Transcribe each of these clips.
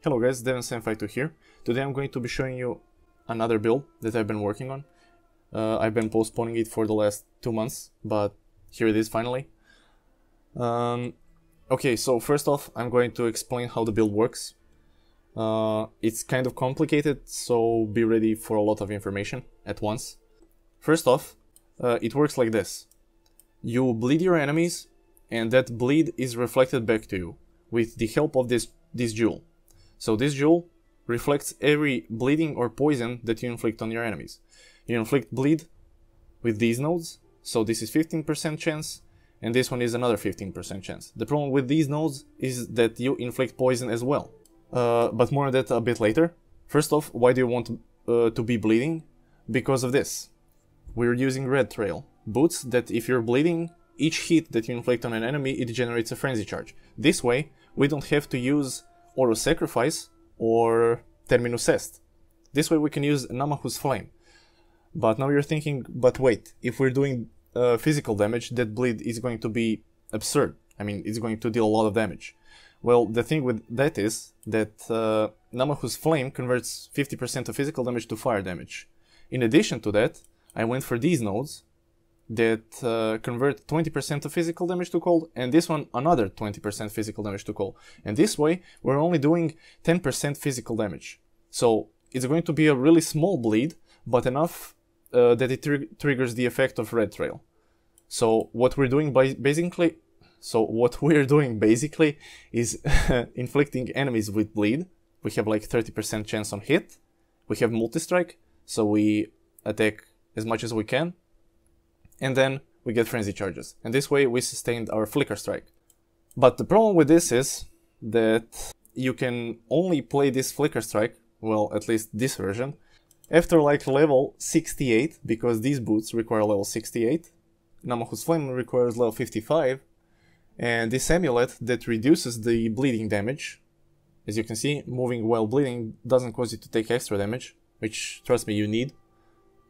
Hello guys, Devin752 here. Today I'm going to be showing you another build that I've been working on. I've been postponing it for the last 2 months, but here it is finally. Okay, so first off, I'm going to explain how the build works. It's kind of complicated, so be ready for a lot of information at once. First off, it works like this. You bleed your enemies, and that bleed is reflected back to you with the help of this jewel. So this jewel reflects every bleeding or poison that you inflict on your enemies. You inflict bleed with these nodes, so this is 15% chance, and this one is another 15% chance. The problem with these nodes is that you inflict poison as well. But more on that a bit later. First off, why do you want to be bleeding? Because of this. We're using red trail boots that if you're bleeding, each hit that you inflict on an enemy, it generates a frenzy charge. This way, we don't have to use Auto Sacrifice or Terminus Est. This way we can use Ngamahu's Flame. But now you're thinking, but wait, if we're doing physical damage, that bleed is going to be absurd. I mean, it's going to deal a lot of damage. Well, the thing with that is that Ngamahu's Flame converts 50% of physical damage to fire damage. In addition to that, I went for these nodes that convert 20% of physical damage to cold, and this one another 20% physical damage to cold. And this way, we're only doing 10% physical damage. So it's going to be a really small bleed, but enough that it triggers the effect of red trail. So what we're doing basically is inflicting enemies with bleed. We have like 30% chance on hit. We have multi-strike, so we attack as much as we can. And then we get frenzy charges. And this way we sustained our flicker strike. But the problem with this is that you can only play this flicker strike, well, at least this version, after like level 68, because these boots require level 68. Ngamahu's Flame requires level 55. And this amulet that reduces the bleeding damage, as you can see, moving while bleeding doesn't cause you to take extra damage, which, trust me, you need,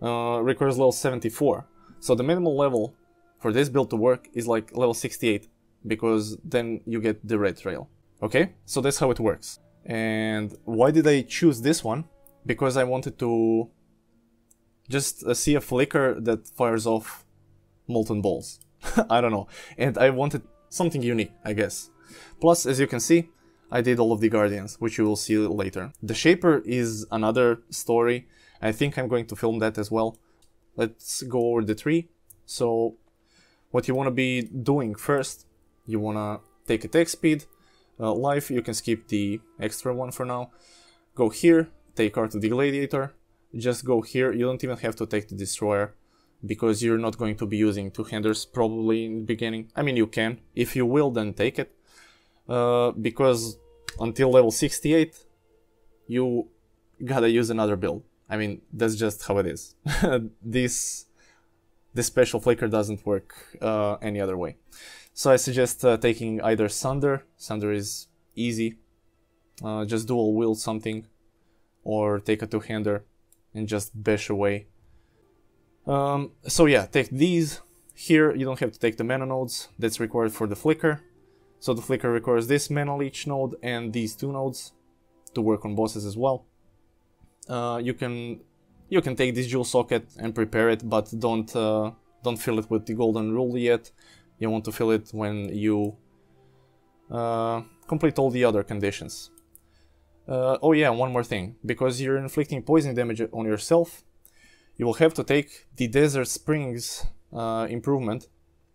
requires level 74. So the minimal level for this build to work is like level 68, because then you get the red trail. Okay, so that's how it works. And why did I choose this one? Because I wanted to just see a flicker that fires off molten balls. I don't know. And I wanted something unique, I guess. Plus, as you can see, I did all of the guardians, which you will see later. The shaper is another story. I think I'm going to film that as well. Let's go over the tree. So what you want to be doing first, you want to take attack speed, life, you can skip the extra one for now. Go here, take Art of the Gladiator, just go here, you don't even have to take the Destroyer, because you're not going to be using two-handers probably in the beginning. I mean, you can, if you will, then take it, because until level 68, you gotta use another build. I mean, that's just how it is. This special flicker doesn't work any other way. So I suggest taking either Sunder. Sunder is easy. Just dual wield something, or take a two-hander and just bash away. So yeah, take these. Here you don't have to take the mana nodes that's required for the flicker. So the flicker requires this mana leech node and these two nodes to work on bosses as well. You can take this jewel socket and prepare it, but don't fill it with the golden rule yet. You want to fill it when you complete all the other conditions. Oh yeah, one more thing. Because you're inflicting poison damage on yourself, you will have to take the Desert Springs improvement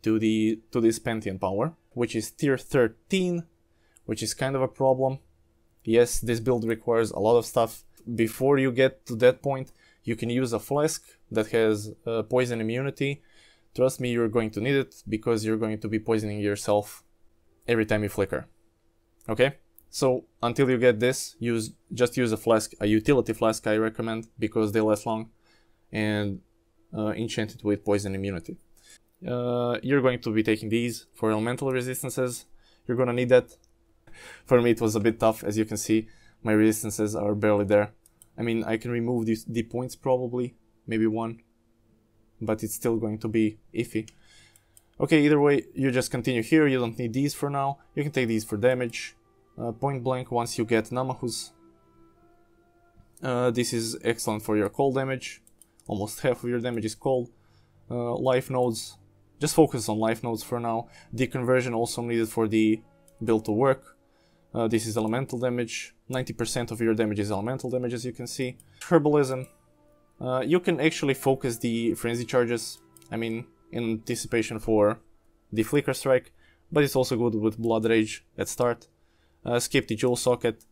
to this Pantheon power, which is tier 13, which is kind of a problem. Yes, this build requires a lot of stuff. Before you get to that point, you can use a flask that has poison immunity. Trust me, you're going to need it, because you're going to be poisoning yourself every time you flicker. Okay? So, until you get this, just use a flask, a utility flask I recommend, because they last long, and enchant it with poison immunity. You're going to be taking these for elemental resistances. You're gonna need that. For me it was a bit tough, as you can see. My resistances are barely there. I mean, I can remove the points probably, maybe one, but it's still going to be iffy. Okay, either way, you just continue here. You don't need these for now. You can take these for damage. point blank once you get Ngamahus. This is excellent for your cold damage. Almost half of your damage is cold. Life nodes, just focus on life nodes for now. Deconversion also needed for the build to work. This is elemental damage. 90% of your damage is elemental damage, as you can see. Herbalism. You can actually focus the frenzy charges, I mean, in anticipation for the flicker strike, but it's also good with blood rage at start. Skip the jewel socket.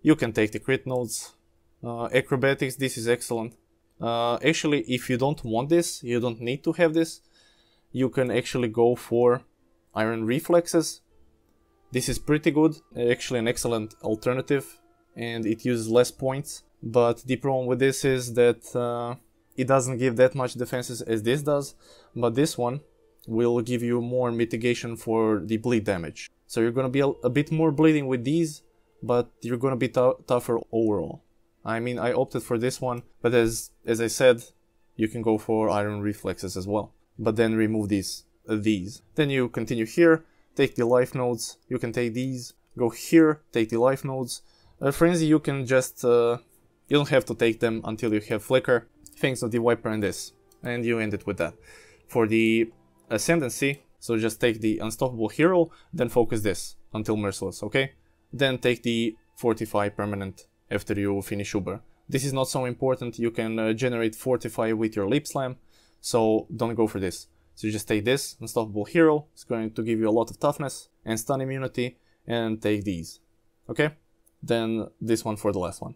You can take the crit nodes. Acrobatics, this is excellent. Actually, if you don't want this, you don't need to have this, you can actually go for iron reflexes. This is pretty good, actually an excellent alternative, and it uses less points. But the problem with this is that it doesn't give that much defenses as this does, but this one will give you more mitigation for the bleed damage. So you're gonna be a bit more bleeding with these, but you're gonna be tougher overall. I mean, I opted for this one, but as I said, you can go for iron reflexes as well. But then remove these. Then you continue here, take the life nodes, you can take these, go here, take the life nodes. Frenzy, you can just, you don't have to take them until you have flicker. Thanks to the wiper and this. And you end it with that. For the ascendancy, so just take the unstoppable hero, then focus this until merciless, okay? Then take the fortify permanent after you finish Uber. This is not so important, you can generate fortify with your leap slam, so don't go for this. So you just take this, unstoppable hero, it's going to give you a lot of toughness and stun immunity, and take these, okay? Then this one for the last one.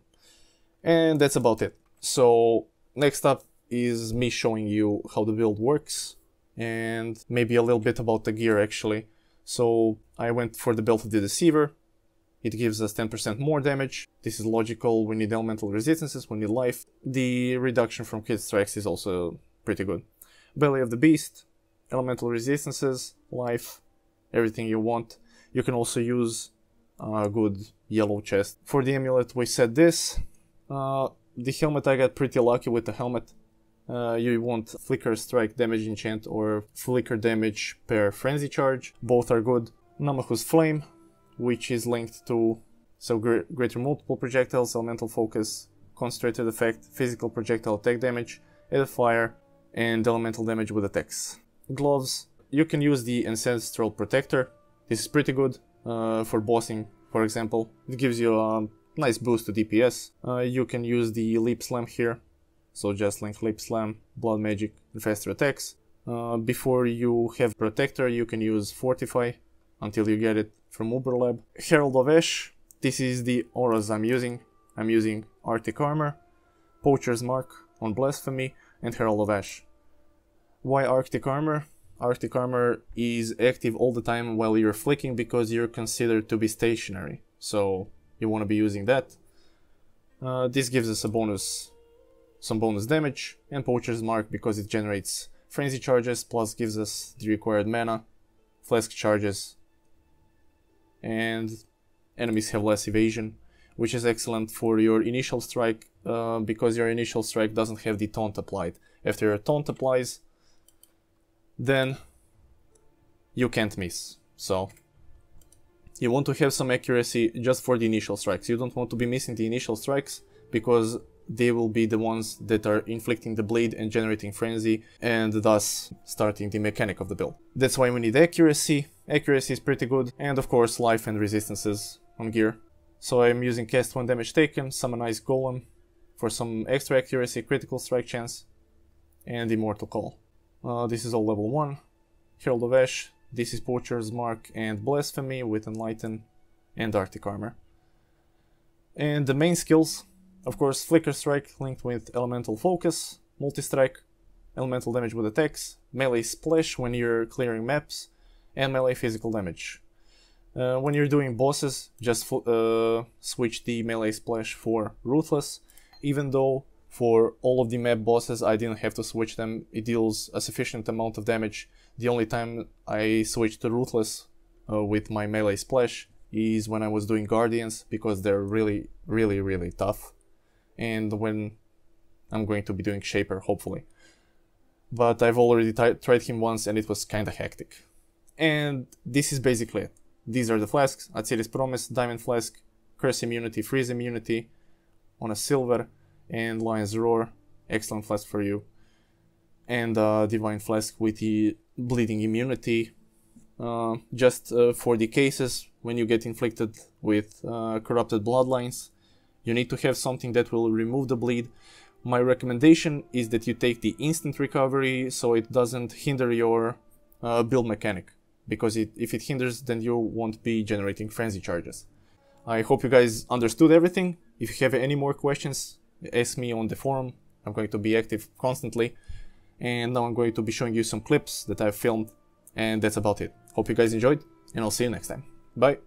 And that's about it. So next up is me showing you how the build works, and maybe a little bit about the gear actually. So I went for the belt of the Deceiver. It gives us 10% more damage. This is logical, we need elemental resistances, we need life. The reduction from crit strikes is also pretty good. Belly of the Beast, elemental resistances, life, everything you want. You can also use a good yellow chest. For the amulet we set this. The helmet, I got pretty lucky with the helmet. You want flicker strike damage enchant or flicker damage per frenzy charge. Both are good. Ngamahu's flame, which is linked to greater multiple projectiles, elemental focus, concentrated effect, physical projectile attack damage, added fire, and elemental damage with attacks. Gloves, you can use the ancestral protector. This is pretty good for bossing, for example. It gives you a nice boost to DPS. You can use the leap slam here, so just link leap slam, blood magic, and faster attacks. Before you have protector, you can use fortify until you get it from Uberlab. Herald of Ash, this is the auras I'm using. I'm using Arctic Armor, Poacher's Mark on Blasphemy, and Herald of Ash. Why Arctic Armor? Arctic Armor is active all the time while you're flicking because you're considered to be stationary, so you want to be using that. This gives us some bonus damage, and Poacher's Mark because it generates frenzy charges, plus gives us the required mana, flask charges, and enemies have less evasion, which is excellent for your initial strike, because your initial strike doesn't have the taunt applied. After your taunt applies, then you can't miss. So you want to have some accuracy just for the initial strikes. You don't want to be missing the initial strikes because they will be the ones that are inflicting the bleed and generating frenzy, and thus starting the mechanic of the build. That's why we need accuracy. Accuracy is pretty good, and of course life and resistances on gear. So I'm using cast 1 damage taken, summonize golem for some extra accuracy, critical strike chance, and immortal call. This is all level 1. Herald of Ash, this is Poacher's Mark and Blasphemy with Enlighten and Arctic Armor. And the main skills, of course, Flicker Strike linked with Elemental Focus, Multi-Strike, Elemental Damage with attacks, Melee Splash when you're clearing maps, and Melee Physical Damage. When you're doing bosses, just switch the Melee Splash for Ruthless, even though for all of the map bosses I didn't have to switch them, it deals a sufficient amount of damage. The only time I switched to Ruthless with my Melee Splash is when I was doing Guardians, because they're really tough, and when I'm going to be doing Shaper, hopefully. But I've already tried him once and it was kinda hectic. And this is basically it. these are the flasks: Atsiris Promise, Diamond Flask, Curse Immunity, Freeze Immunity on a silver, and Lion's Roar, excellent flask for you. And Divine Flask with the Bleeding Immunity, just for the cases when you get inflicted with corrupted bloodlines. You need to have something that will remove the bleed. My recommendation is that you take the instant recovery so it doesn't hinder your build mechanic, because if it hinders, then you won't be generating frenzy charges. I hope you guys understood everything. If you have any more questions, ask me on the forum. I'm going to be active constantly. And now I'm going to be showing you some clips that I've filmed, and that's about it. Hope you guys enjoyed, and I'll see you next time. Bye!